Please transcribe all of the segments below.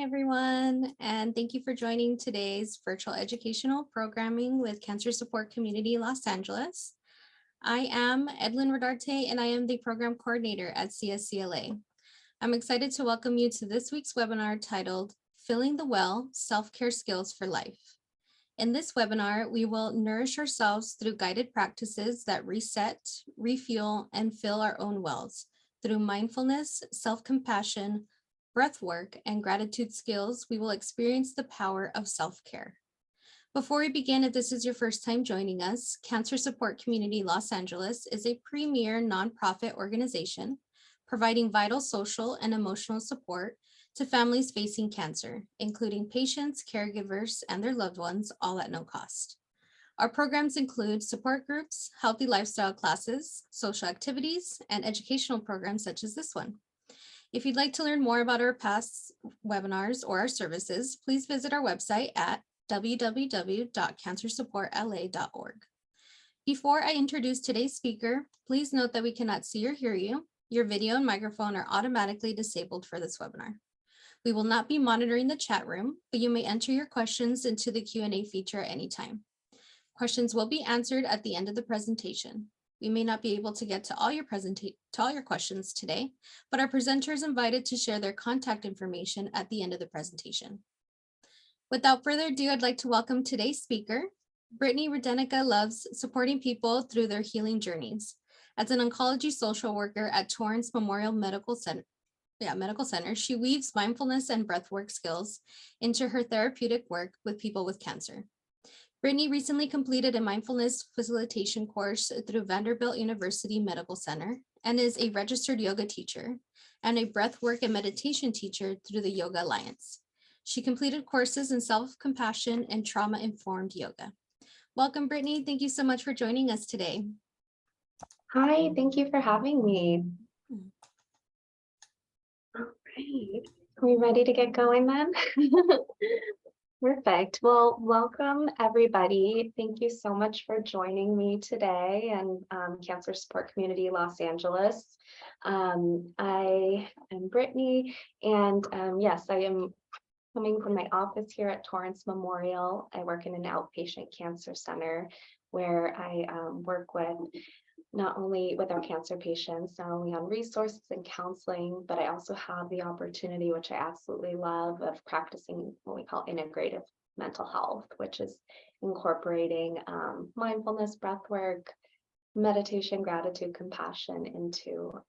everyone, and thank you for joining today's virtual educational programming with Cancer Support Community Los Angeles. I am Edlyn Rodarte, and I am the program coordinator at CSCLA. I'm excited to welcome you to this week's webinar titled Filling the Well, Self-Care Skills for Life. In this webinar, we will nourish ourselves through guided practices that reset, refuel, and fill our own wells through mindfulness, self-compassion, breath work, and gratitude skills. We will experience the power of self-care. Before we begin, if this is your first time joining us, Cancer Support Community Los Angeles is a premier nonprofit organization providing vital social and emotional support to families facing cancer, including patients, caregivers, and their loved ones, all at no cost. Our programs include support groups, healthy lifestyle classes, social activities, and educational programs such as this one. If you'd like to learn more about our past webinars or our services, please visit our website at www.cancersupportla.org. Before I introduce today's speaker, please note that we cannot see or hear you. Your video and microphone are automatically disabled for this webinar. We will not be monitoring the chat room, but you may enter your questions into the Q&A feature at any time. Questions will be answered at the end of the presentation. We may not be able to get to all your questions today, but our presenter is invited to share their contact information at the end of the presentation. Without further ado, I'd like to welcome today's speaker. Brittany Rudinica loves supporting people through their healing journeys. As an oncology social worker at Torrance Memorial Medical Center, she weaves mindfulness and breathwork skills into her therapeutic work with people with cancer. Brittany recently completed a mindfulness facilitation course through Vanderbilt University Medical Center and is a registered yoga teacher and a breathwork and meditation teacher through the Yoga Alliance. She completed courses in self-compassion and trauma-informed yoga. Welcome, Brittany. Thank you so much for joining us today. Hi, thank you for having me. All right, are we ready to get going then? Perfect. Well, welcome everybody. Thank you so much for joining me today and Cancer Support Community Los Angeles. I am Brittany, and yes, I am coming from my office here at Torrance Memorial. I work in an outpatient cancer center where I work with not only with our cancer patients, not only on resources and counseling, but I also have the opportunity, which I absolutely love, of practicing what we call integrative mental health, which is incorporating mindfulness, breath work, meditation, gratitude, compassion into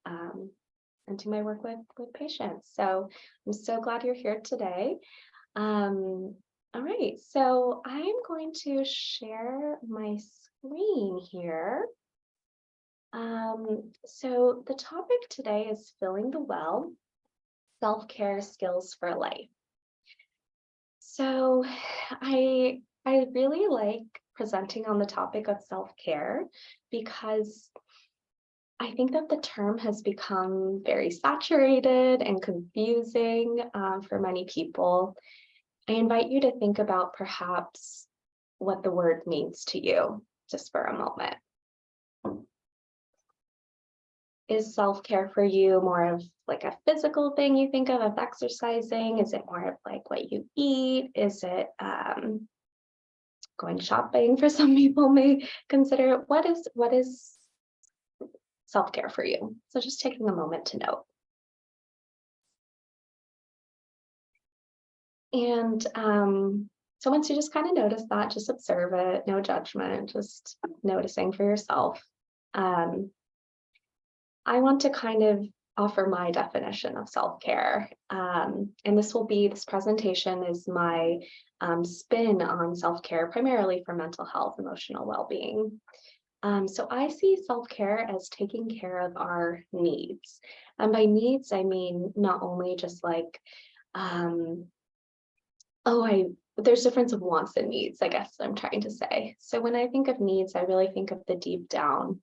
my work with patients. So I'm so glad you're here today. All right, so I'm going to share my screen here. So the topic today is filling the well, self-care skills for life. So I really like presenting on the topic of self-care because I think that the term has become very saturated and confusing for many people. I invite you to think about perhaps what the word means to you just for a moment. Is self-care for you more of like a physical thing you think of exercising? Is it more of like what you eat? Is it going shopping for some people may consider it? What is self-care for you? So just taking a moment to note. And so once you just kind of notice that, just observe it, no judgment, just noticing for yourself. I want to kind of offer my definition of self-care. And this presentation is my spin on self-care, primarily for mental health, emotional well-being. So I see self-care as taking care of our needs. And by needs, I mean not only just like, there's a difference of wants and needs, I guess I'm trying to say. So when I think of needs, I really think of the deep down.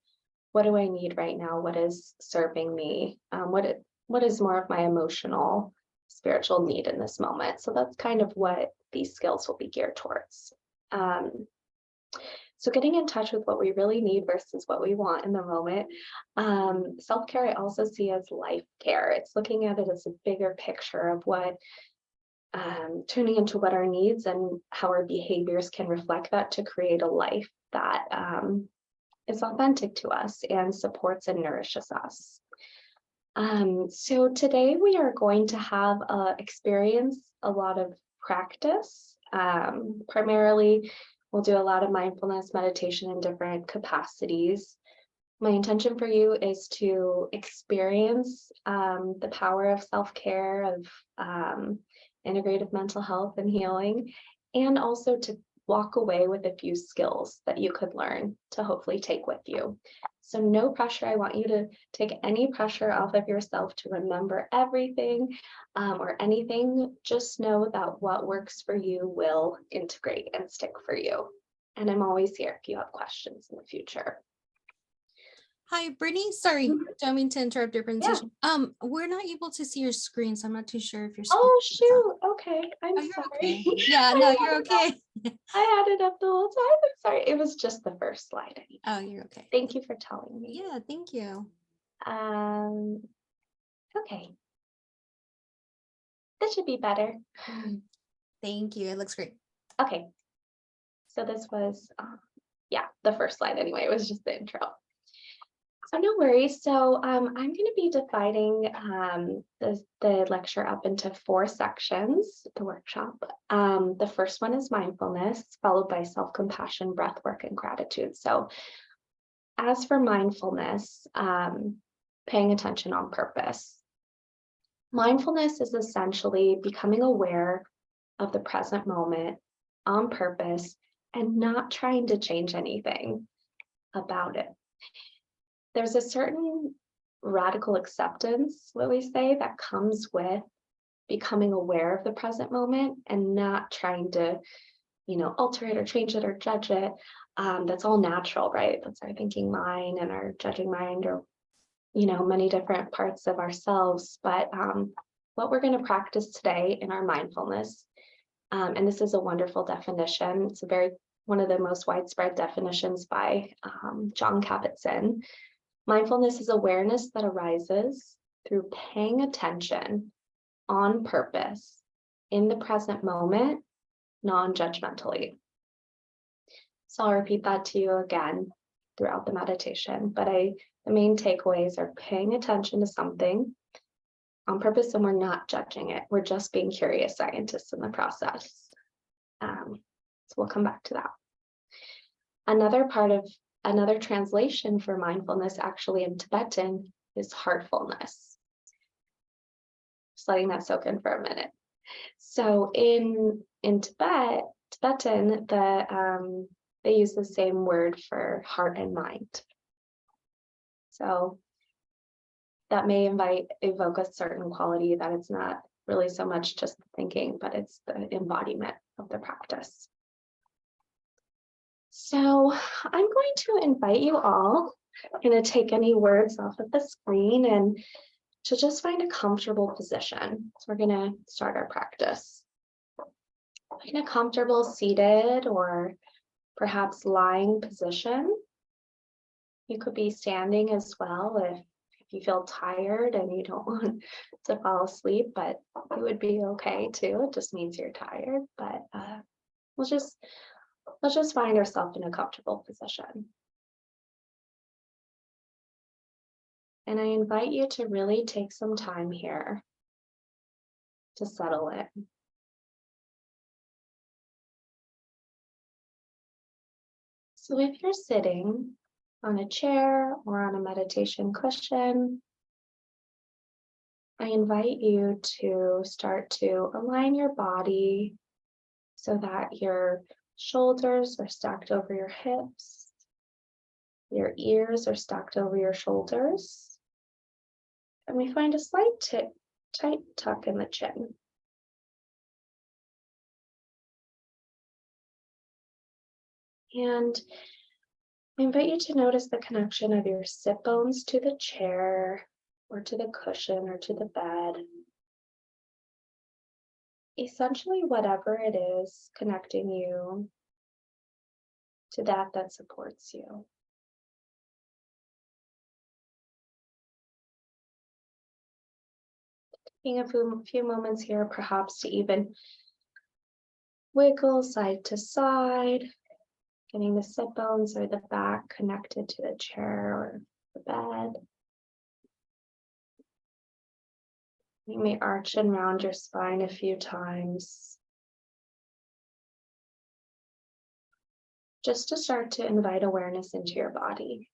What do I need right now? What is serving me? What is more of my emotional, spiritual need in this moment? So that's kind of what these skills will be geared towards. So getting in touch with what we really need versus what we want in the moment. Self-care I also see as life care. It's looking at it as a bigger picture of what tuning into what our needs and how our behaviors can reflect that to create a life that is authentic to us and supports and nourishes us. So today we are going to have experience a lot of practice. Primarily, we'll do a lot of mindfulness meditation in different capacities. My intention for you is to experience the power of self-care, of integrative mental health and healing, and also to walk away with a few skills that you could learn to hopefully take with you. So no pressure. I want you to take any pressure off of yourself to remember everything or anything. Just know that what works for you will integrate and stick for you. And I'm always here if you have questions in the future. Hi, Brittany. Sorry, don't mean to interrupt your presentation. Yeah. We're not able to see your screen, so I'm not too sure if your screen. Oh, shoot. Okay. I'm you're sorry. okay. Yeah, no, you're okay. I had it up the whole time. I'm sorry. It was just the first slide. Oh, you're okay. Thank you for telling me. Yeah, thank you. Okay. This should be better. Thank you. It looks great. Okay. So this was, yeah, the first slide anyway. It was just the intro. So no worries. So I'm going to be dividing the lecture up into 4 sections, the workshop. The first one is mindfulness, followed by self-compassion, breath work, and gratitude. So as for mindfulness, paying attention on purpose. Mindfulness is essentially becoming aware of the present moment on purpose and not trying to change anything about it. There's a certain radical acceptance, what we say, that comes with becoming aware of the present moment and not trying to, alter it or change it or judge it. That's all natural, right? That's our thinking mind and our judging mind, or, many different parts of ourselves. But what we're going to practice today in our mindfulness, and this is a wonderful definition. It's one of the most widespread definitions by John Kabat-Zinn. Mindfulness is awareness that arises through paying attention on purpose in the present moment, non-judgmentally. So I'll repeat that to you again throughout the meditation, but the main takeaways are paying attention to something on purpose, and we're not judging it. We're just being curious scientists in the process. So we'll come back to that. Another translation for mindfulness actually in Tibetan is heartfulness. Just letting that soak in for a minute. So in Tibetan, they use the same word for heart and mind. So that may evoke a certain quality that it's not really so much just the thinking, but it's the embodiment of the practice. So I'm going to invite you all, I'm going to take any words off of the screen and to just find a comfortable position. So we're going to start our practice. In a comfortable seated or perhaps lying position. You could be standing as well if you feel tired and you don't want to fall asleep, but you would be okay too. It just means you're tired, but let's just find ourselves in a comfortable position. And I invite you to really take some time here to settle in. So if you're sitting on a chair or on a meditation cushion, I invite you to start to align your body so that your shoulders are stacked over your hips, your ears are stacked over your shoulders, and we find a slight tight tuck in the chin. And I invite you to notice the connection of your sit bones to the chair or to the cushion or to the bed. Essentially, whatever it is connecting you to that supports you. Taking a few moments here, perhaps to even wiggle side to side, getting the sit bones or the back connected to the chair or the bed. You may arch and round your spine a few times, just to start to invite awareness into your body.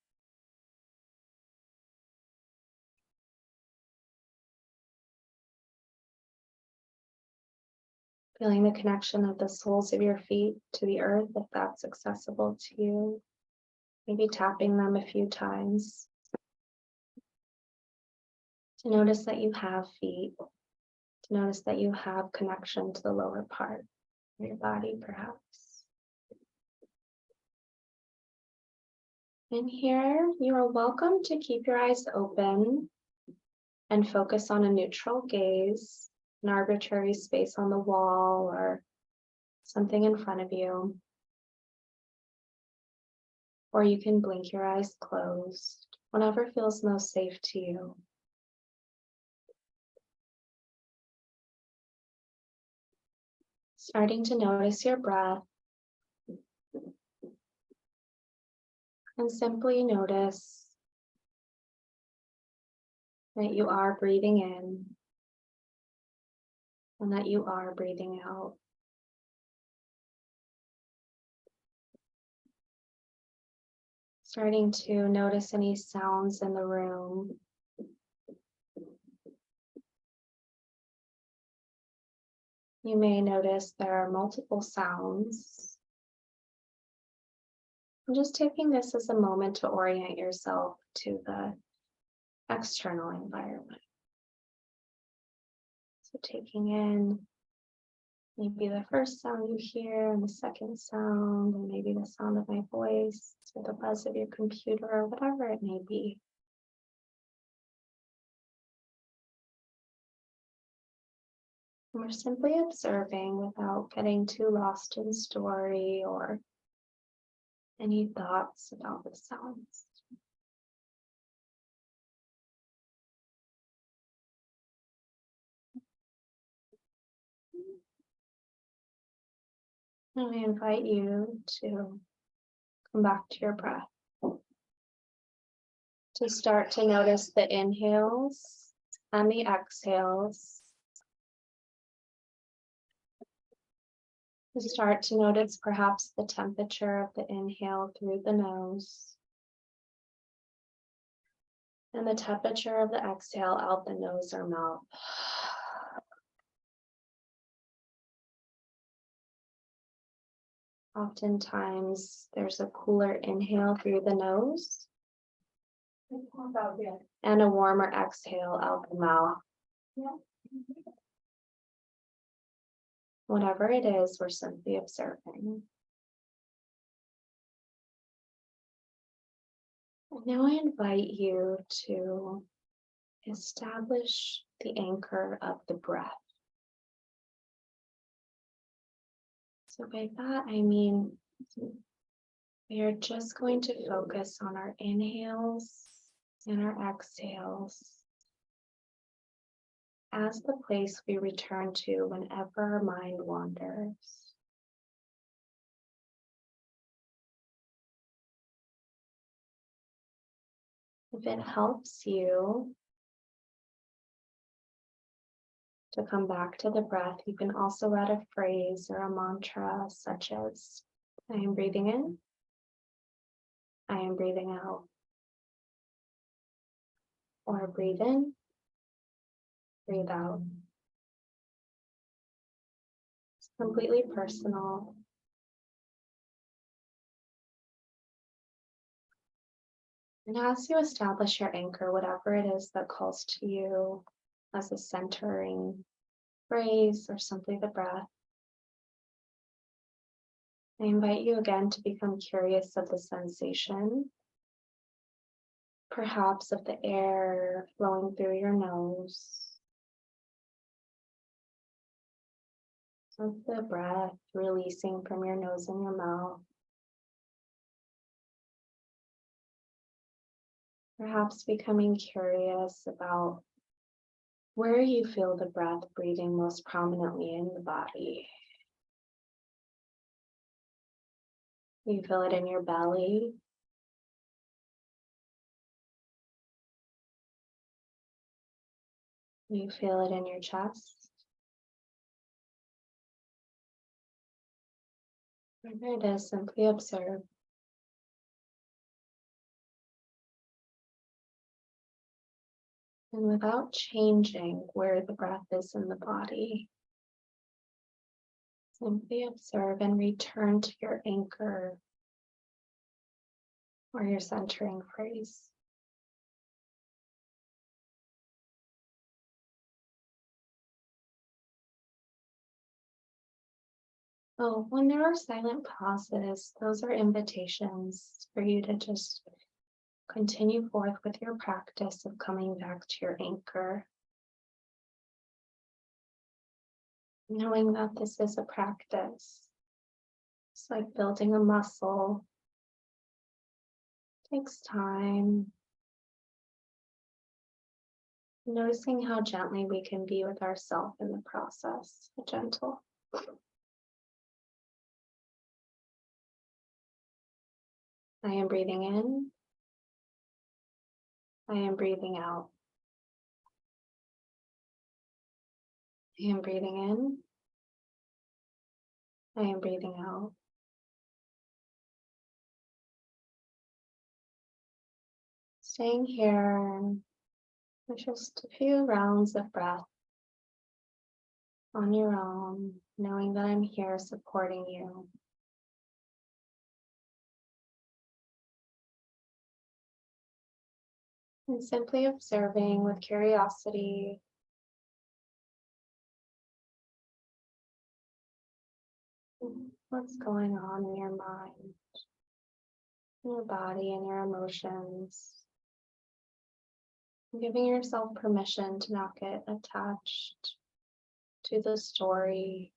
Feeling the connection of the soles of your feet to the earth, if that's accessible to you. Maybe tapping them a few times. To notice that you have feet. To notice that you have connection to the lower part of your body, perhaps. And here, you are welcome to keep your eyes open and focus on a neutral gaze, an arbitrary space on the wall or something in front of you. Or you can blink your eyes closed, whatever feels most safe to you. Starting to notice your breath. And simply notice that you are breathing in and that you are breathing out. Starting to notice any sounds in the room. You may notice there are multiple sounds. And just taking this as a moment to orient yourself to the external environment. So taking in maybe the first sound you hear and the second sound, and maybe the sound of my voice or the buzz of your computer or whatever it may be. And we're simply observing without getting too lost in story or any thoughts about the sounds. And I invite you to come back to your breath. To start to notice the inhales and the exhales. To start to notice perhaps the temperature of the inhale through the nose. And the temperature of the exhale out the nose or mouth. Oftentimes, there's a cooler inhale through the nose and a warmer exhale out the mouth. Whatever it is, we're simply observing. And now I invite you to establish the anchor of the breath. So by that, I mean, we are just going to focus on our inhales and our exhales as the place we return to whenever our mind wanders. If it helps you to come back to the breath, you can also add a phrase or a mantra such as, I am breathing in, I am breathing out. Or breathe in, breathe out. It's completely personal. And as you establish your anchor, whatever it is that calls to you as a centering phrase or simply the breath, I invite you again to become curious of the sensation, perhaps of the air flowing through your nose, of the breath releasing from your nose and your mouth. Perhaps becoming curious about where you feel the breath breathing most prominently in the body. You feel it in your belly. You feel it in your chest. Wherever it is, simply observe. And without changing where the breath is in the body, simply observe and return to your anchor or your centering phrase. Oh, when there are silent pauses, those are invitations for you to just continue forth with your practice of coming back to your anchor. Knowing that this is a practice. It's like building a muscle. It takes time. Noticing how gently we can be with ourselves in the process. Gentle. I am breathing in. I am breathing out. I am breathing in. I am breathing out. Staying here with just a few rounds of breath on your own, knowing that I'm here supporting you. And simply observing with curiosity what's going on in your mind, your body, and your emotions. Giving yourself permission to not get attached to the story,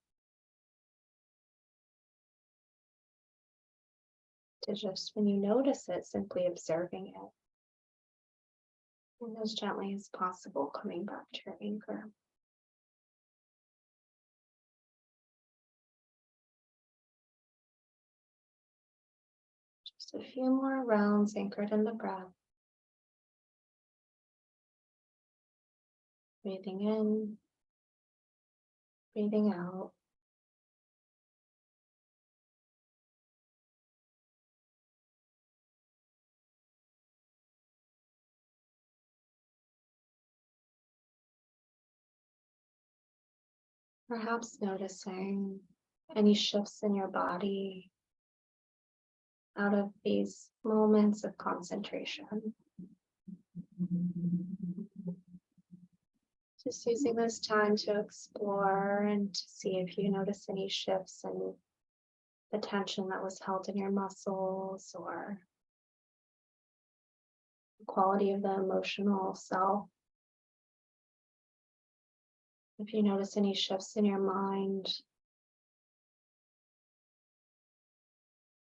to just, when you notice it, simply observing it. And as gently as possible, coming back to your anchor. Just a few more rounds anchored in the breath. Breathing in, breathing out. Perhaps noticing any shifts in your body out of these moments of concentration. Just using this time to explore and to see if you notice any shifts in the tension that was held in your muscles or the quality of the emotional self. If you notice any shifts in your mind,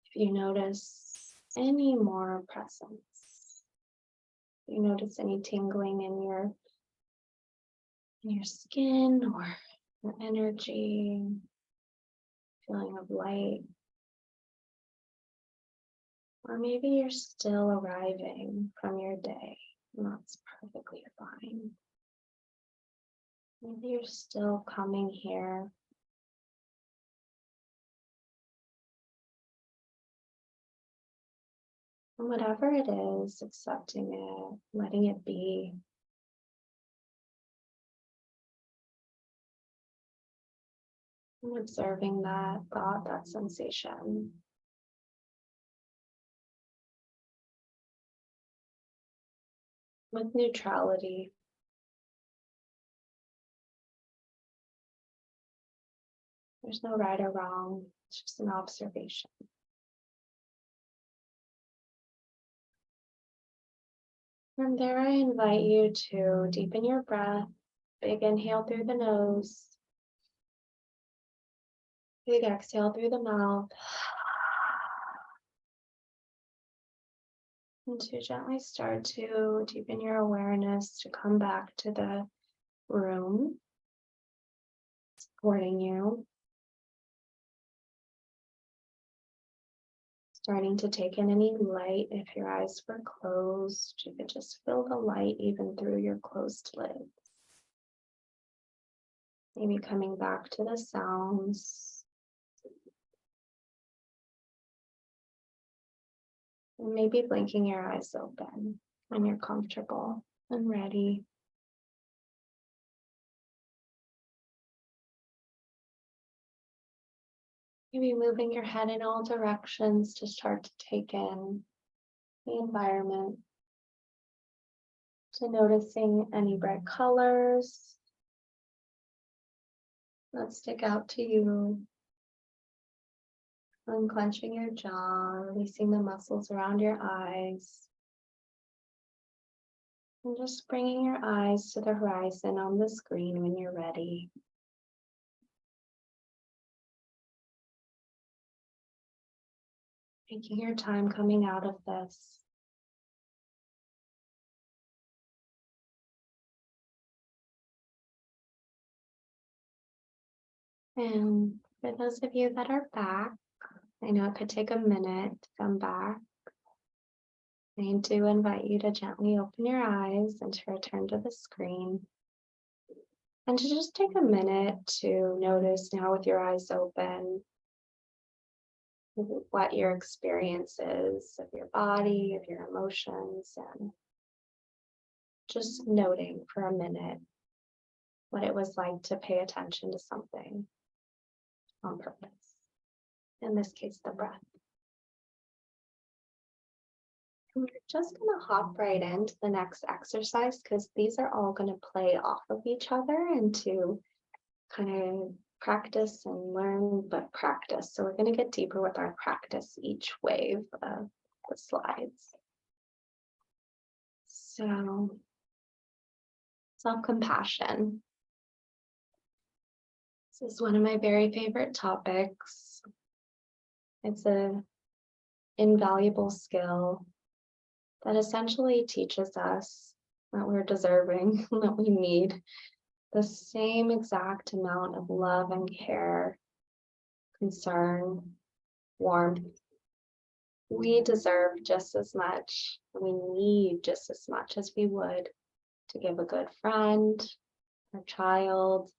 if you notice any more presence, if you notice any tingling in your skin or your energy, feeling of light, or maybe you're still arriving from your day, and that's perfectly fine. Maybe you're still coming here. And whatever it is, accepting it, letting it be. And observing that thought, that sensation. With neutrality. There's no right or wrong, it's just an observation. From there, I invite you to deepen your breath. Big inhale through the nose. Big exhale through the mouth. And to gently start to deepen your awareness, to come back to the room supporting you. Starting to take in any light. If your eyes were closed, you could just feel the light even through your closed lids. Maybe coming back to the sounds. And maybe blinking your eyes open when you're comfortable and ready. Maybe moving your head in all directions to start to take in the environment, to noticing any bright colors that stick out to you, unclenching your jaw, releasing the muscles around your eyes, and just bringing your eyes to the horizon on the screen when you're ready. Taking your time coming out of this. And for those of you that are back, I know it could take a minute to come back. I do invite you to gently open your eyes and to return to the screen. And to just take a minute to notice now with your eyes open what your experience is of your body, of your emotions, and just noting for a minute what it was like to pay attention to something on purpose. In this case, the breath. And we're just going to hop right into the next exercise because these are all going to play off of each other and to kind of practice and learn, but practice. So we're going to get deeper with our practice each wave of the slides. So, self-compassion. This is one of my very favorite topics. It's an invaluable skill that essentially teaches us that we're deserving, that we need the same exact amount of love and care, concern, warmth. We deserve just as much, we need just as much as we would to give a good friend, a child,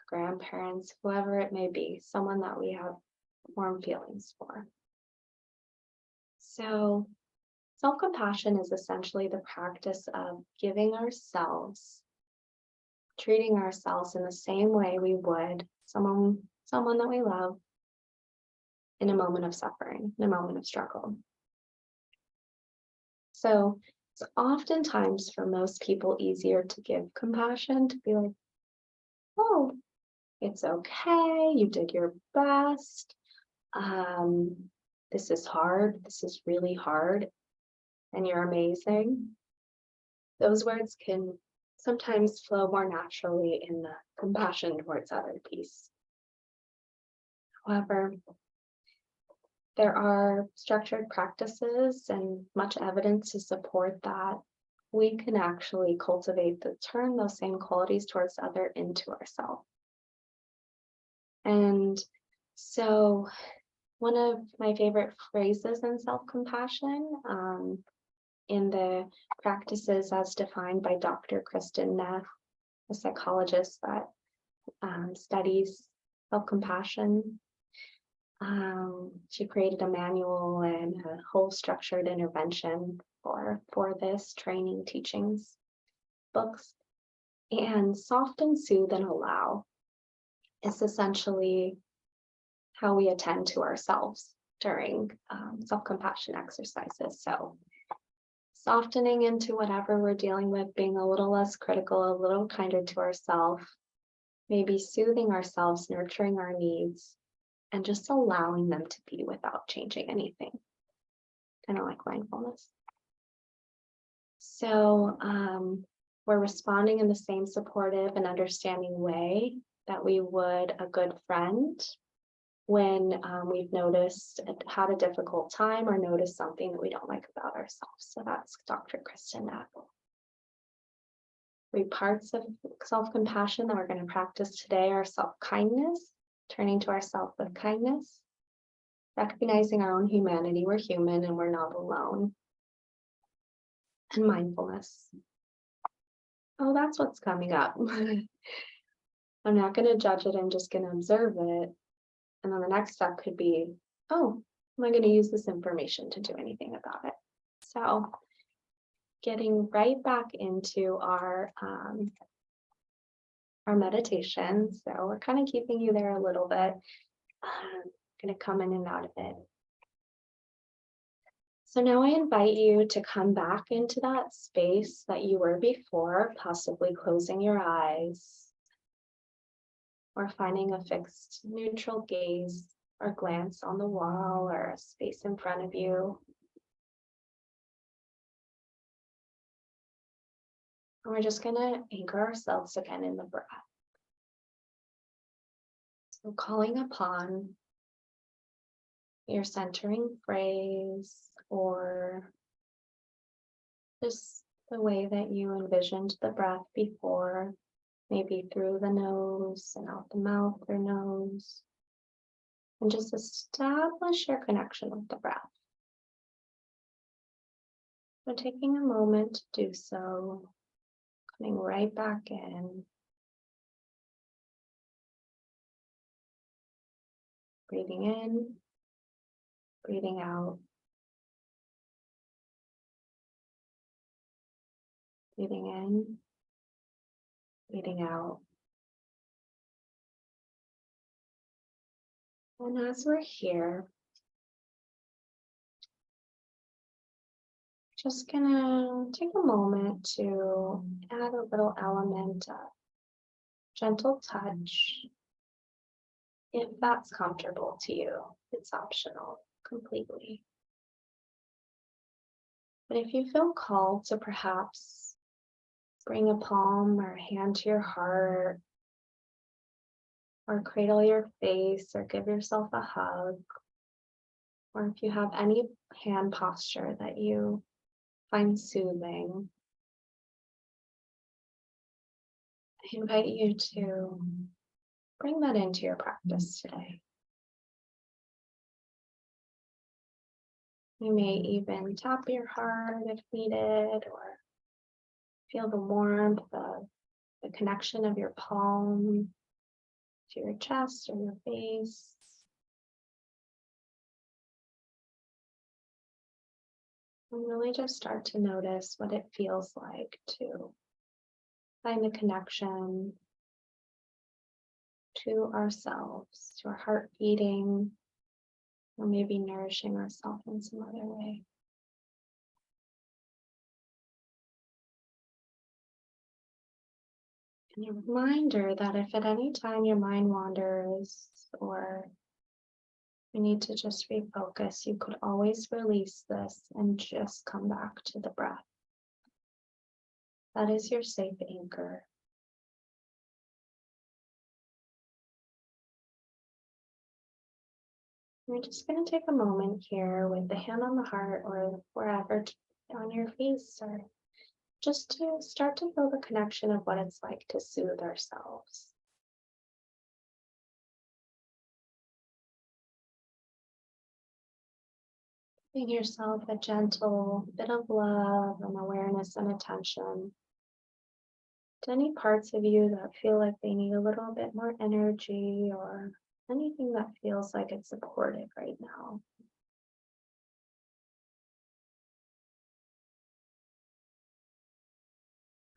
grandparents, whoever it may be, someone that we have warm feelings for. So, self-compassion is essentially the practice of giving ourselves, treating ourselves in the same way we would someone that we love in a moment of suffering, in a moment of struggle. So it's oftentimes for most people easier to give compassion, to be like, oh, it's okay, you did your best. This is hard, this is really hard, and you're amazing. Those words can sometimes flow more naturally in the compassion towards other piece. However, there are structured practices and much evidence to support that we can actually cultivate turn those same qualities towards other into ourselves. And so one of my favorite phrases in self-compassion in the practices as defined by Dr. Kristen Neff, a psychologist that studies self-compassion. She created a manual and a whole structured intervention for this training, teachings, books. And soften, soothe, and allow is essentially how we attend to ourselves during self-compassion exercises. So softening into whatever we're dealing with, being a little less critical, a little kinder to ourselves, maybe soothing ourselves, nurturing our needs, and just allowing them to be without changing anything. Kind of like mindfulness. So we're responding in the same supportive and understanding way that we would a good friend when we've noticed, had a difficult time or noticed something that we don't like about ourselves. So that's Dr. Kristen Neff. 3 parts of self-compassion that we're going to practice today are self-kindness, turning to ourselves with kindness, recognizing our own humanity. We're human and we're not alone. And mindfulness. Oh, that's what's coming up. I'm not going to judge it. I'm just going to observe it. And then the next step could be, oh, am I going to use this information to do anything about it? So getting right back into our meditation. So we're kind of keeping you there a little bit. Going to come in and out of it. So now I invite you to come back into that space that you were before, possibly closing your eyes or finding a fixed neutral gaze or glance on the wall or a space in front of you. And we're just going to anchor ourselves again in the breath. So calling upon your centering phrase or just the way that you envisioned the breath before, maybe through the nose and out the mouth or nose, and just establish your connection with the breath. So taking a moment to do so, coming right back in, breathing in, breathing out, breathing in, breathing out. And as we're here, just gonna take a moment to add a little element of gentle touch. If that's comfortable to you, it's optional completely. But if you feel called to perhaps bring a palm or hand to your heart, or cradle your face, or give yourself a hug, or if you have any hand posture that you find soothing, I invite you to bring that into your practice today. You may even tap your heart if needed, or feel the warmth of the connection of your palm to your chest or your face. And really just start to notice what it feels like to find the connection to ourselves, to our heart beating, or maybe nourishing ourselves in some other way. And a reminder that if at any time your mind wanders or you need to just refocus, you could always release this and just come back to the breath. That is your safe anchor. We're just going to take a moment here with the hand on the heart or wherever on your face, or just to start to feel the connection of what it's like to soothe ourselves. Giving yourself a gentle bit of love and awareness and attention to any parts of you that feel like they need a little bit more energy, or anything that feels like it's supported right now.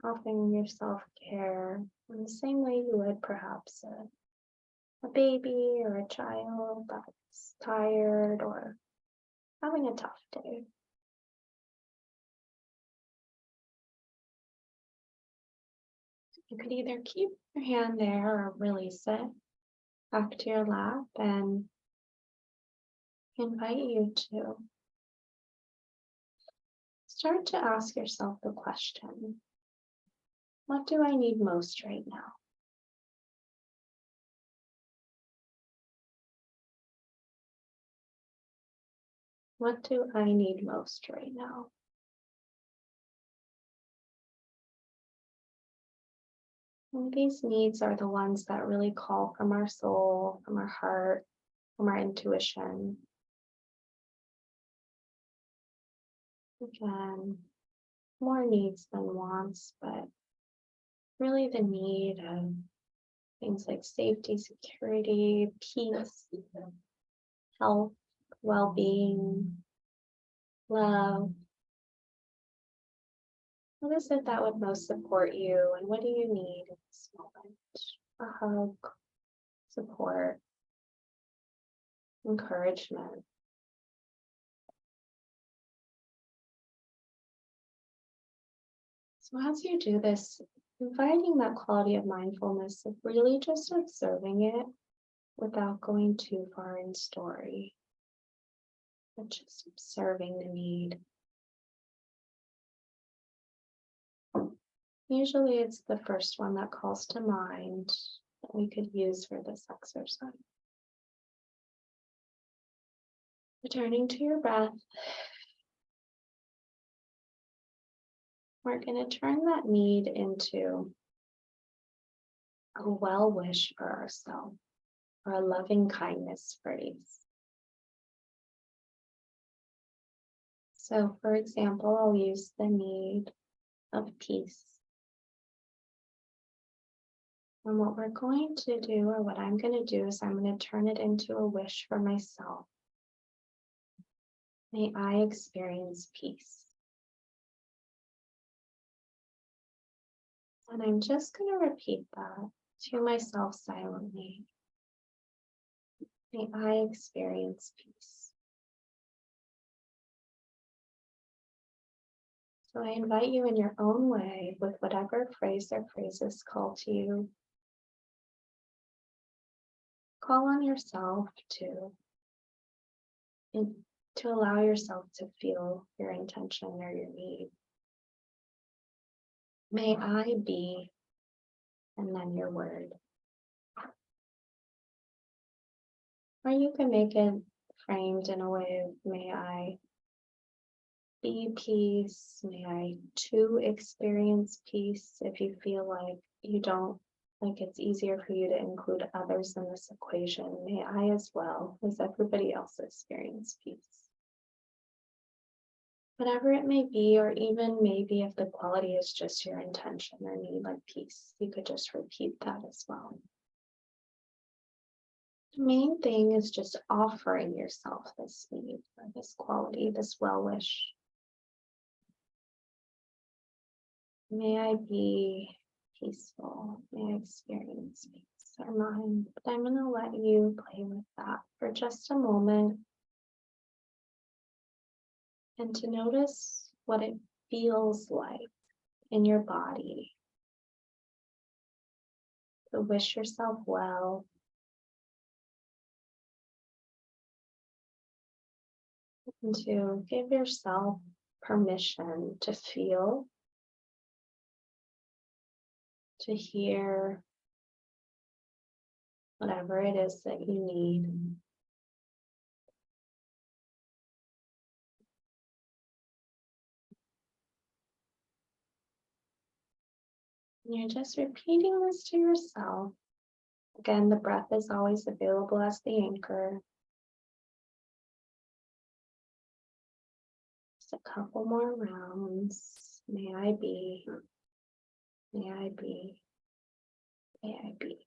Offering yourself care in the same way you would perhaps a baby or a child that's tired or having a tough day. You could either keep your hand there or release it back to your lap, and invite you to start to ask yourself the question, what do I need most right now? What do I need most right now? And these needs are the ones that really call from our soul, from our heart, from our intuition. Again, more needs than wants, but really the need of things like safety, security, peace, health, well-being, love. What is it that would most support you, and what do you need in this moment? A hug, support, encouragement. So as you do this, inviting that quality of mindfulness of really just observing it without going too far in story, but just observing the need. Usually it's the first one that calls to mind that we could use for this exercise. Returning to your breath, we're going to turn that need into a well wish for ourselves, or a loving kindness phrase. So, for example, I'll use the need of peace. And what we're going to do, or what I'm going to do, is I'm going to turn it into a wish for myself. May I experience peace. And I'm just going to repeat that to myself silently. May I experience peace. So I invite you in your own way, with whatever phrase or phrases call to you. Call on yourself to allow yourself to feel your intention or your need. May I be, and then your word. Or you can make it framed in a way of may I be peace, may I too experience peace. If you feel like you don't, like it's easier for you to include others in this equation, may I as well, as everybody else, experience peace. Whatever it may be, or even maybe if the quality is just your intention or need, like peace, you could just repeat that as well. The main thing is just offering yourself this need, or this quality, this well wish. May I be peaceful, may I experience peace or mind. But I'm going to let you play with that for just a moment, and to notice what it feels like in your body. To wish yourself well. And to give yourself permission to feel, to hear whatever it is that you need. And you're just repeating this to yourself. Again, the breath is always available as the anchor. Just a couple more rounds. May I be, may I be, may I be.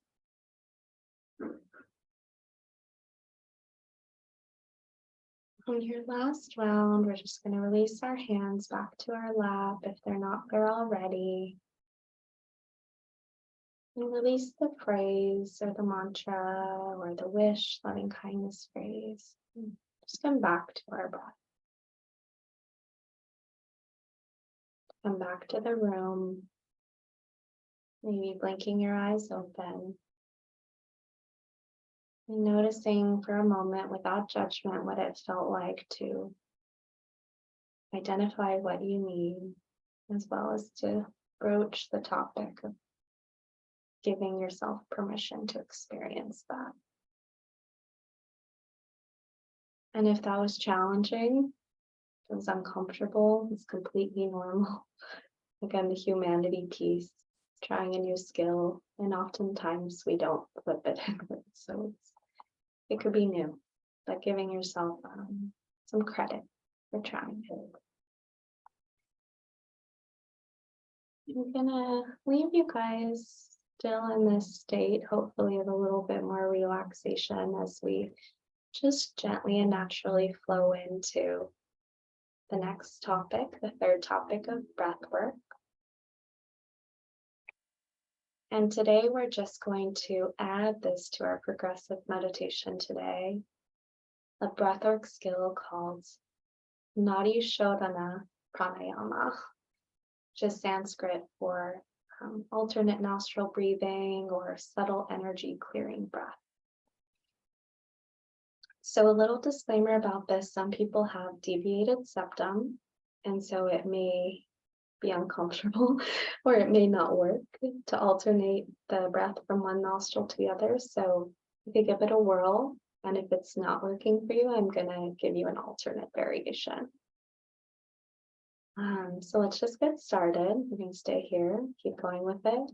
On your last round, we're just going to release our hands back to our lap if they're not there already. And release the phrase or the mantra or the wish, loving kindness phrase. Just come back to our breath. Come back to the room. Maybe blinking your eyes open. And noticing for a moment, without judgment, what it felt like to identify what you need, as well as to broach the topic of giving yourself permission to experience that. And if that was challenging, if it was uncomfortable, it's completely normal. Again, the humanity piece. trying a new skill, and oftentimes we don't flip it inwards. So it could be new, but giving yourself some credit for trying it. I'm gonna leave you guys still in this state, hopefully with a little bit more relaxation as we just gently and naturally flow into the next topic, the third topic of breath work. And today we're just going to add this to our progressive meditation today, a breathwork skill called Nadi Shodhana Pranayama, which is Sanskrit for alternate nostril breathing or subtle energy clearing breath. So a little disclaimer about this, some people have deviated septum, and so it may be uncomfortable or it may not work to alternate the breath from one nostril to the other. So you could give it a whirl, and if it's not working for you, I'm gonna give you an alternate variation. So let's just get started. We're gonna stay here, keep going with it.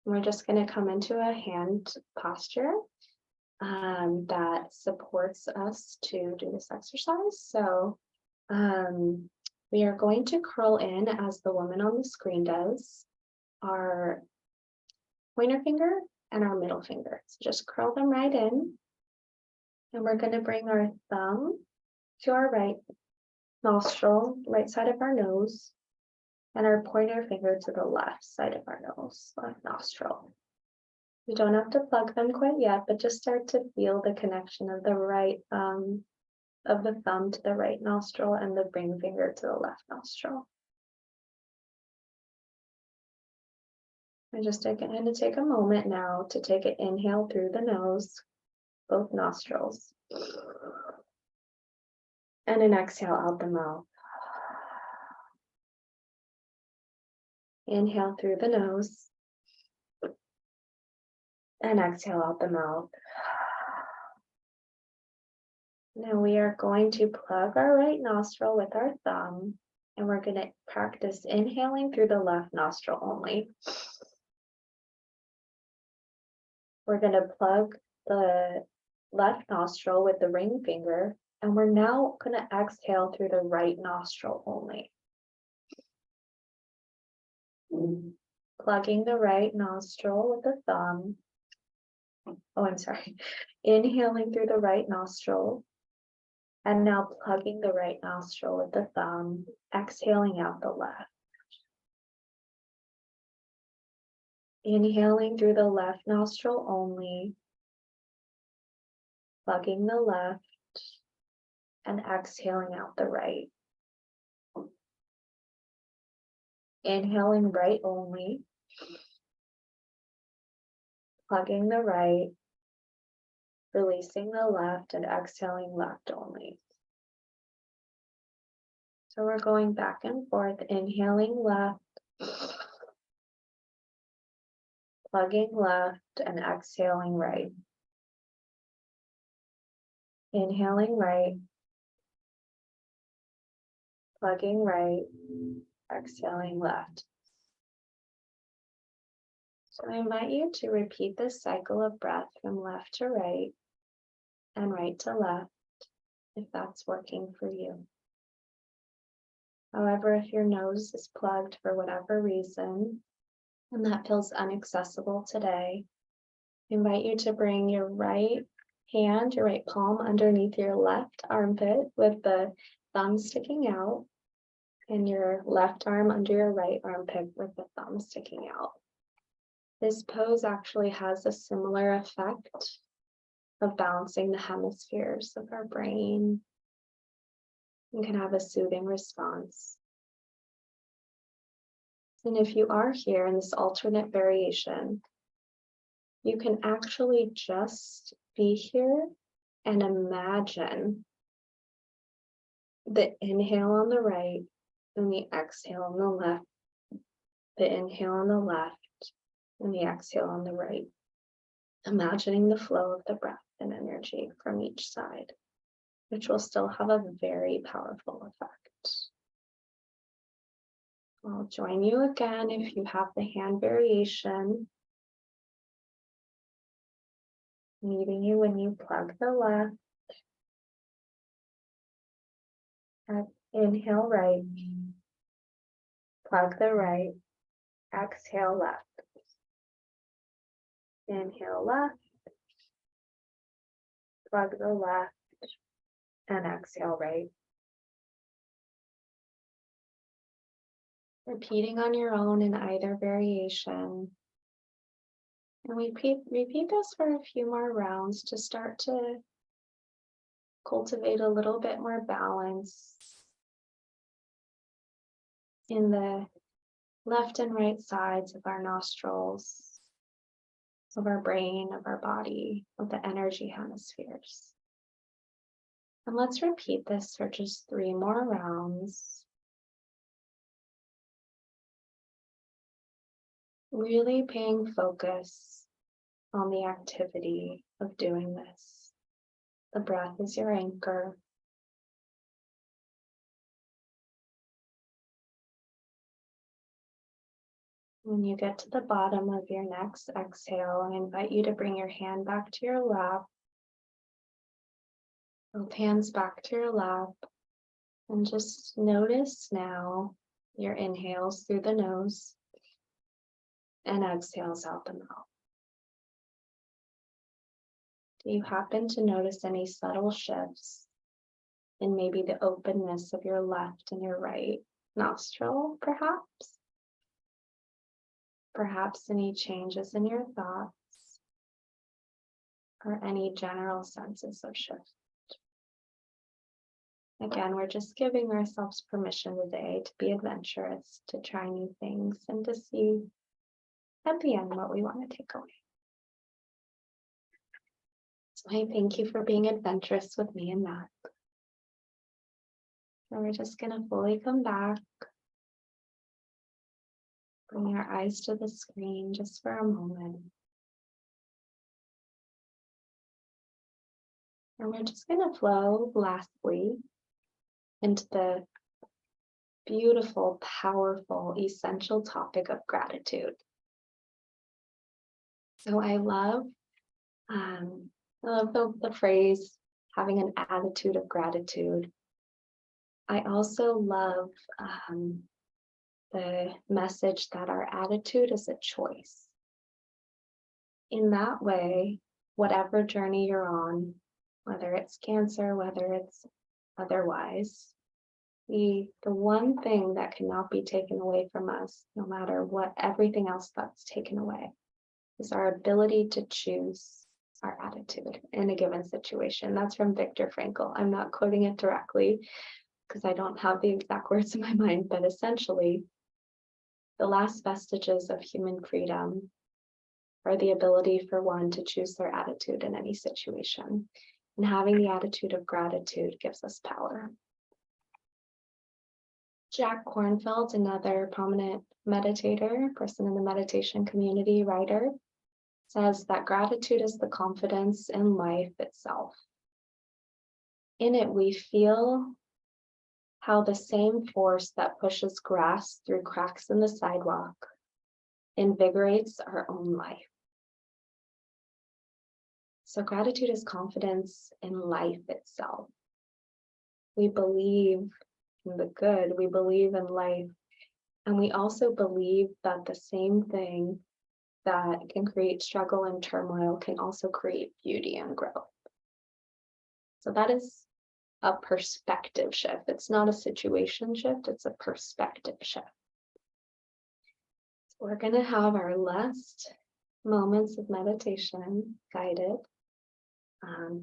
We're just gonna come into a hand posture that supports us to do this exercise. So we are going to curl in as the woman on the screen does, our pointer finger and our middle finger. So just curl them right in. And we're going to bring our thumb to our right nostril, right side of our nose, and our pointer finger to the left side of our nose, left nostril. You don't have to plug them quite yet, but just start to feel the connection of the right of the thumb to the right nostril and the ring finger to the left nostril. I'm just going to take a moment now to take an inhale through the nose, both nostrils, and an exhale out the mouth. Inhale through the nose, and exhale out the mouth. Now we are going to plug our right nostril with our thumb, and we're going to practice inhaling through the left nostril only. We're going to plug the left nostril with the ring finger, and we're now going to exhale through the right nostril only. Plugging the right nostril with the thumb. Inhaling through the right nostril. And now plugging the right nostril with the thumb, exhaling out the left. Inhaling through the left nostril only, plugging the left, and exhaling out the right. Inhaling right only, plugging the right, releasing the left, and exhaling left only. So we're going back and forth, inhaling left, plugging left, and exhaling right. Inhaling right, plugging right, exhaling left. So I invite you to repeat this cycle of breath from left to right and right to left, if that's working for you. However, if your nose is plugged for whatever reason, and that feels inaccessible today, I invite you to bring your right hand, your right palm underneath your left armpit with the thumb sticking out, and your left arm under your right armpit with the thumb sticking out. This pose actually has a similar effect of balancing the hemispheres of our brain. You can have a soothing response. And if you are here in this alternate variation, you can actually just be here and imagine the inhale on the right and the exhale on the left, the inhale on the left and the exhale on the right, imagining the flow of the breath and energy from each side, which will still have a very powerful effect. I'll join you again if you have the hand variation. Meeting you when you plug the left. Inhale right. Plug the right. Exhale left. Inhale left. Plug the left. And exhale right. Repeating on your own in either variation. And we repeat this for a few more rounds to start to cultivate a little bit more balance in the left and right sides of our nostrils, of our brain, of our body, of the energy hemispheres. And let's repeat this for just 3 more rounds. Really paying focus on the activity of doing this. The breath is your anchor. When you get to the bottom of your next exhale, I invite you to bring your hand back to your lap. Both hands back to your lap. And just notice now your inhales through the nose and exhales out the mouth. Do you happen to notice any subtle shifts in maybe the openness of your left and your right nostril, perhaps? Perhaps any changes in your thoughts or any general senses of shift. Again, we're just giving ourselves permission today to be adventurous, to try new things, and to see at the end what we want to take away. So I thank you for being adventurous with me in that. And we're just going to fully come back. Bring our eyes to the screen just for a moment. And we're just going to flow lastly into the beautiful, powerful, essential topic of gratitude. So I love the phrase, having an attitude of gratitude. I also love the message that our attitude is a choice. In that way, whatever journey you're on, whether it's cancer, whether it's otherwise, the one thing that cannot be taken away from us, no matter what everything else that's taken away, is our ability to choose our attitude in a given situation. That's from Viktor Frankl. I'm not quoting it directly because I don't have the exact words in my mind, but essentially, the last vestiges of human freedom are the ability for one to choose their attitude in any situation. And having the attitude of gratitude gives us power. Jack Kornfield, another prominent meditator, person in the meditation community, writer, says that gratitude is the confidence in life itself. In it, we feel how the same force that pushes grass through cracks in the sidewalk invigorates our own life. So gratitude is confidence in life itself. We believe in the good, we believe in life, and we also believe that the same thing that can create struggle and turmoil can also create beauty and growth. So that is a perspective shift. It's not a situation shift, it's a perspective shift. So we're going to have our last moments of meditation guided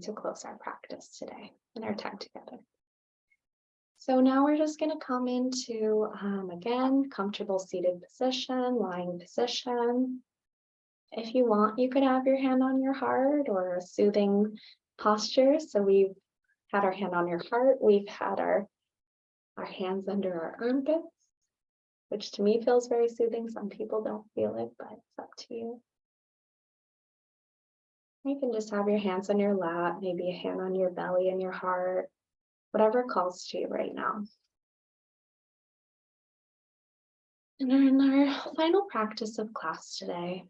to close our practice today and our time together. So now we're just going to come into, again, comfortable seated position, lying position. If you want, you could have your hand on your heart or a soothing posture. So we've had our hand on your heart. We've had our hands under our armpits, which to me feels very soothing. Some people don't feel it, but it's up to you. You can just have your hands on your lap, maybe a hand on your belly and your heart, whatever calls to you right now. And in our final practice of class today,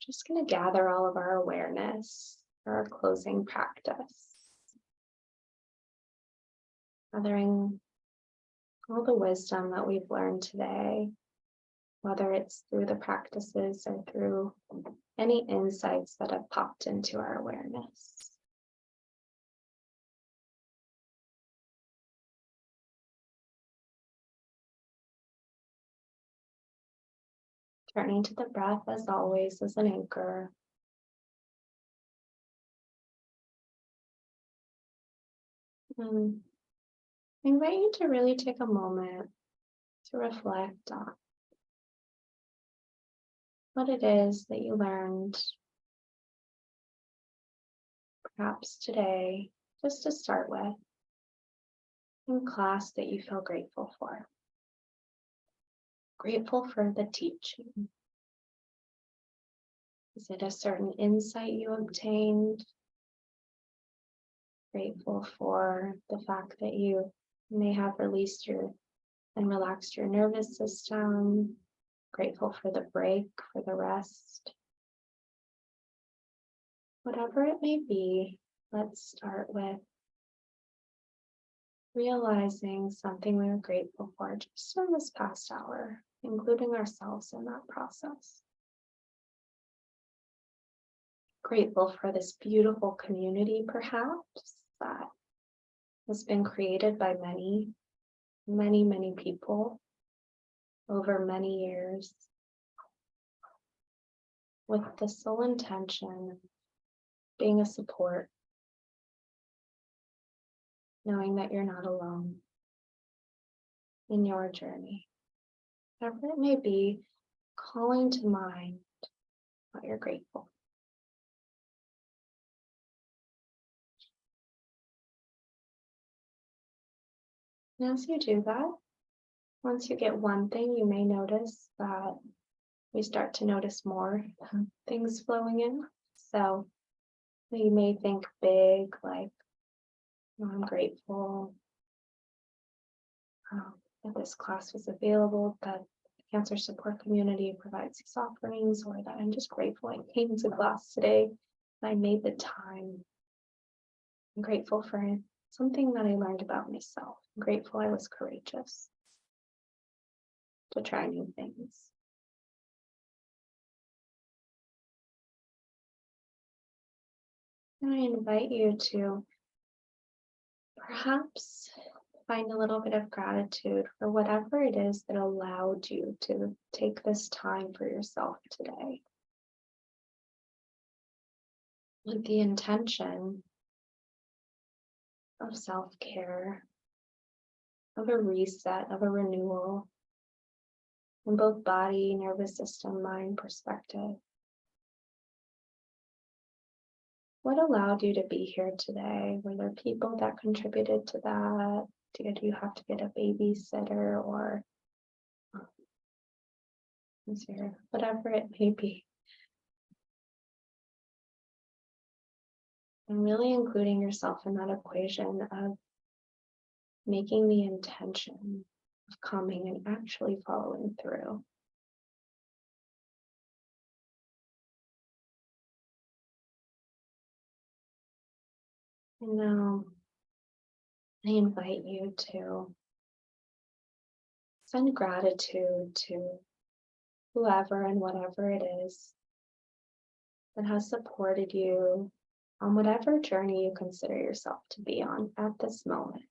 just going to gather all of our awareness for our closing practice. Gathering all the wisdom that we've learned today, whether it's through the practices or through any insights that have popped into our awareness. Turning to the breath as always as an anchor. And I invite you to really take a moment to reflect on what it is that you learned, perhaps today, just to start with, in class that you feel grateful for. Grateful for the teaching. Is it a certain insight you obtained? Grateful for the fact that you may have released and relaxed your nervous system. Grateful for the break, for the rest. Whatever it may be, let's start with realizing something we are grateful for just in this past hour, including ourselves in that process. Grateful for this beautiful community, perhaps, that has been created by many, many people over many years with the sole intention of being a support, knowing that you're not alone in your journey. Whatever it may be, calling to mind what you're grateful for. And as you do that, once you get one thing, you may notice that we start to notice more things flowing in. So you may think big, like, I'm grateful that this class was available, that the cancer support community provides these offerings, or that I'm just grateful I came to class today, and I made the time. I'm grateful for something that I learned about myself. I'm grateful I was courageous to try new things. And I invite you to perhaps find a little bit of gratitude for whatever it is that allowed you to take this time for yourself today, with the intention of self-care, of a reset, of a renewal in both body, nervous system, mind perspective. What allowed you to be here today? Were there people that contributed to that? Did you have to get a babysitter, or whatever it may be? And really including yourself in that equation of making the intention of coming and actually following through. And now I invite you to send gratitude to whoever and whatever it is that has supported you on whatever journey you consider yourself to be on at this moment.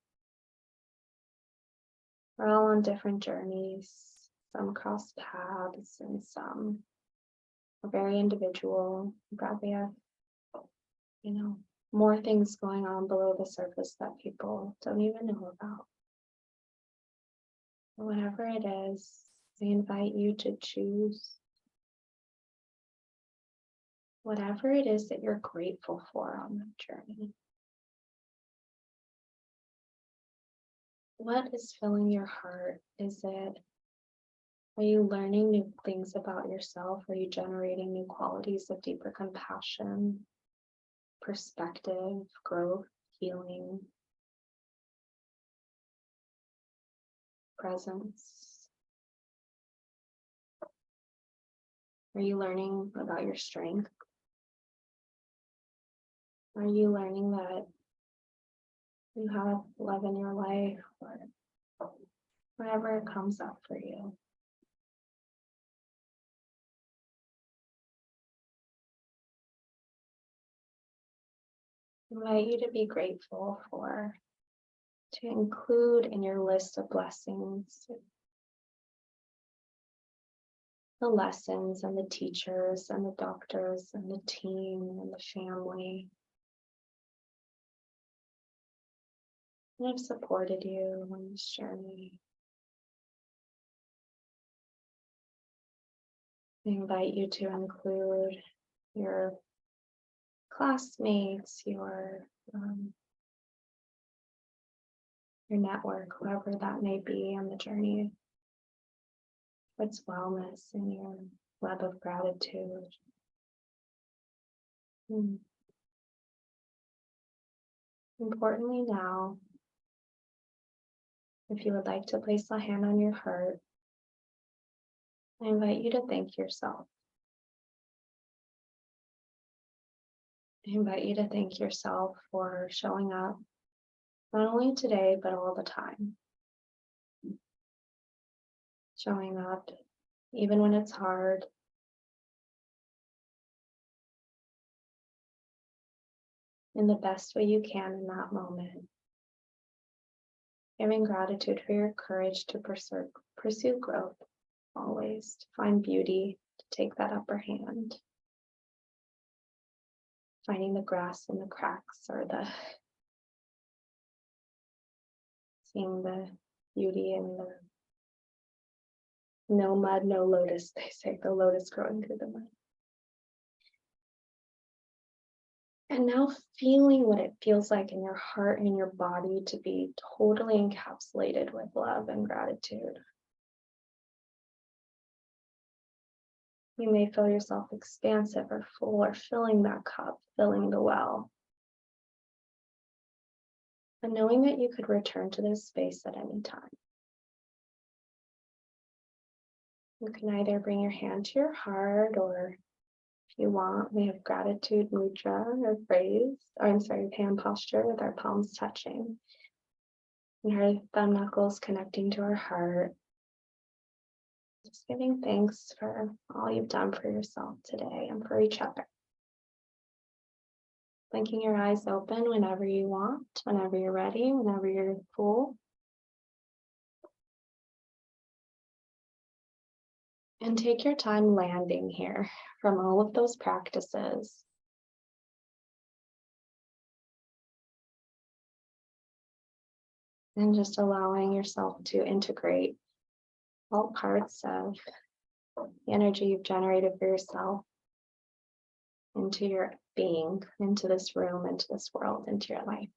We're all on different journeys. Some cross paths and some are very individual. You probably have, more things going on below the surface that people don't even know about. But whatever it is, I invite you to choose whatever it is that you're grateful for on that journey. What is filling your heart? Are you learning new things about yourself? Are you generating new qualities of deeper compassion, perspective, growth, healing? presence? Are you learning about your strength? Are you learning that you have love in your life, or whatever comes up for you? I invite you to be grateful for, to include in your list of blessings the lessons and the teachers and the doctors and the team and the family that have supported you on this journey. I invite you to include your classmates, your network, whoever that may be on the journey. It's wellness in your web of gratitude. Importantly now, if you would like to place a hand on your heart, I invite you to thank yourself. I invite you to thank yourself for showing up, not only today, but all the time. Showing up even when it's hard. In the best way you can in that moment. Giving gratitude for your courage to pursue growth, always, to find beauty, to take that upper hand. Finding the grass in the cracks, or seeing the beauty in the no mud, no lotus, they say, the lotus growing through the mud. And now feeling what it feels like in your heart and in your body to be totally encapsulated with love and gratitude. You may feel yourself expansive or full, or filling that cup, filling the well. And knowing that you could return to this space at any time. You can either bring your hand to your heart, or if you want, we have gratitude mudra or phrase, or I'm sorry, hand posture with our palms touching. And our thumb knuckles connecting to our heart. Just giving thanks for all you've done for yourself today and for each other. Blinking your eyes open whenever you want, whenever you're ready, whenever you're full. And take your time landing here from all of those practices. And just allowing yourself to integrate all parts of the energy you've generated for yourself into your being, into this room, into this world, into your life.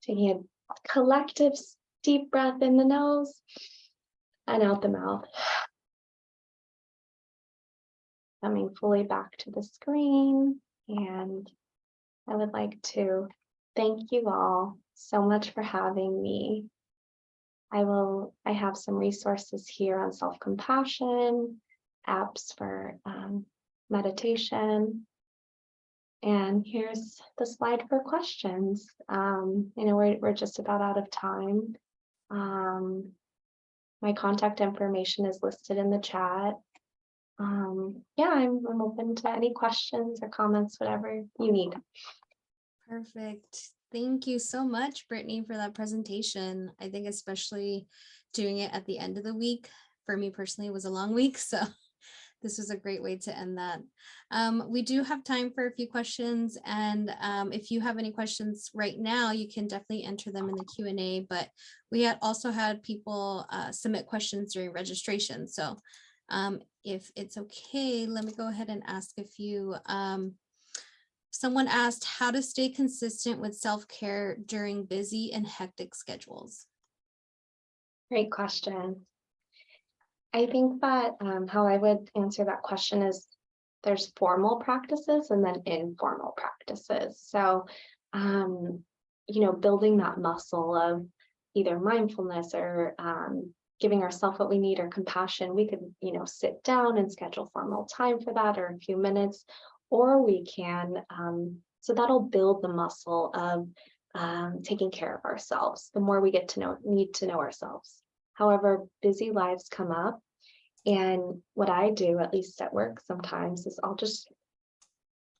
Taking a collective deep breath in the nose and out the mouth. Coming fully back to the screen. And I would like to thank you all so much for having me. I have some resources here on self-compassion, apps for meditation. And here's the slide for questions. We're just about out of time. My contact information is listed in the chat. I'm open to any questions or comments, whatever you need. Perfect. Thank you so much, Brittany, for that presentation. I think especially doing it at the end of the week, for me personally, was a long week. So this was a great way to end that. We do have time for a few questions. And if you have any questions right now, you can definitely enter them in the Q&A. But we had also had people submit questions during registration. So if it's okay, let me go ahead and ask a few. Someone asked how to stay consistent with self-care during busy and hectic schedules. Great question. I think that how I would answer that question is there's formal practices and then informal practices. So, building that muscle of, either mindfulness or giving ourselves what we need or compassion, we could, sit down and schedule formal time for that or a few minutes, or we can, so that'll build the muscle of taking care of ourselves. The more we need to know ourselves. However, busy lives come up. And what I do, at least at work sometimes, is I'll just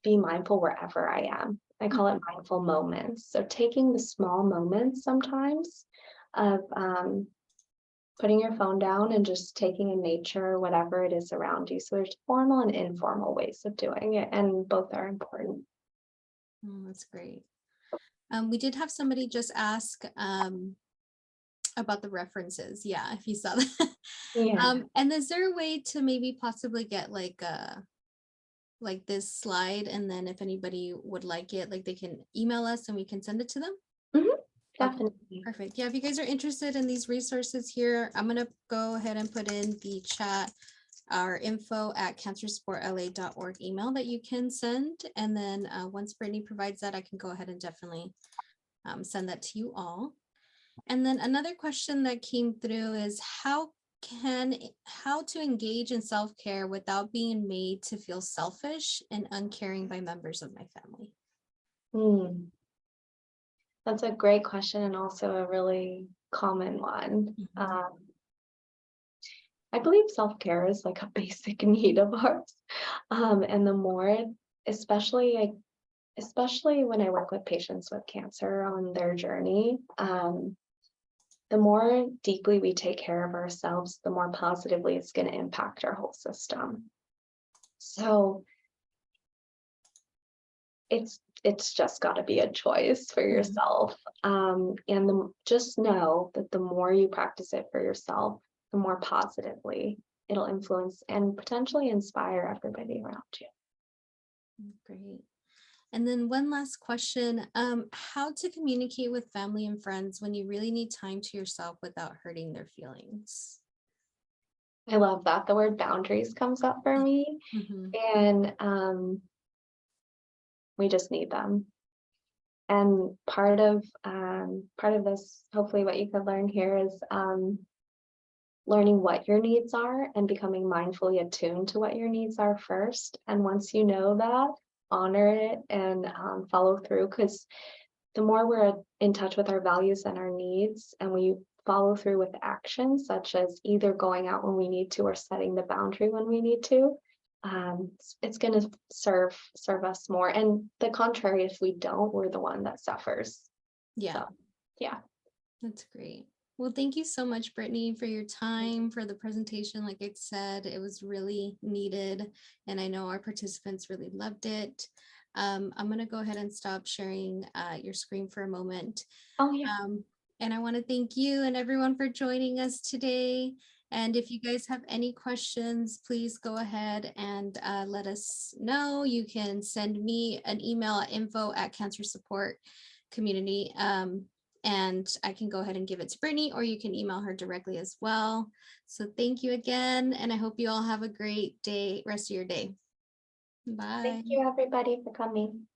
be mindful wherever I am. I call it mindful moments. So taking the small moments sometimes of putting your phone down and just taking in nature, whatever it is around you. So there's formal and informal ways of doing it, and both are important. Oh, that's great. We did have somebody just ask about the references. Yeah, if you saw that. Yeah. And is there a way to maybe possibly get like this slide, and then if anybody would like it, like they can email us and we can send it to them? Definitely. Perfect. Yeah, if you guys are interested in these resources here, I'm gonna go ahead and put in the chat our info@cancersupportla.org email that you can send. And then once Brittany provides that, I can go ahead and definitely send that to you all. And then another question that came through is how to engage in self-care without being made to feel selfish and uncaring by members of my family? That's a great question, and also a really common one. I believe self-care is like a basic need of ours. And the more, especially when I work with patients with cancer on their journey, the more deeply we take care of ourselves, the more positively it's going to impact our whole system. So it's just got to be a choice for yourself. And just know that the more you practice it for yourself, the more positively it'll influence and potentially inspire everybody around you. Great. And then one last question, how to communicate with family and friends when you really need time to yourself without hurting their feelings? I love that. The word boundaries comes up for me. And we just need them. And part of this, hopefully what you could learn here is learning what your needs are and becoming mindfully attuned to what your needs are first. And once you know that, honor it and follow through, because the more we're in touch with our values and our needs, and we follow through with actions such as either going out when we need to or setting the boundary when we need to, it's going to serve us more. And the contrary, if we don't, we're the one that suffers. Yeah. So, yeah. That's great. Well, thank you so much, Brittany, for your time, for the presentation. Like I said, it was really needed, and I know our participants really loved it. I'm going to go ahead and stop sharing your screen for a moment. Oh, yeah. And I want to thank you and everyone for joining us today. And if you guys have any questions, please go ahead and let us know. You can send me an email at info@cancersupportcommunity. And I can go ahead and give it to Brittany, or you can email her directly as well. So thank you again, and I hope you all have a great day, rest of your day. Bye. Thank you, everybody, for coming.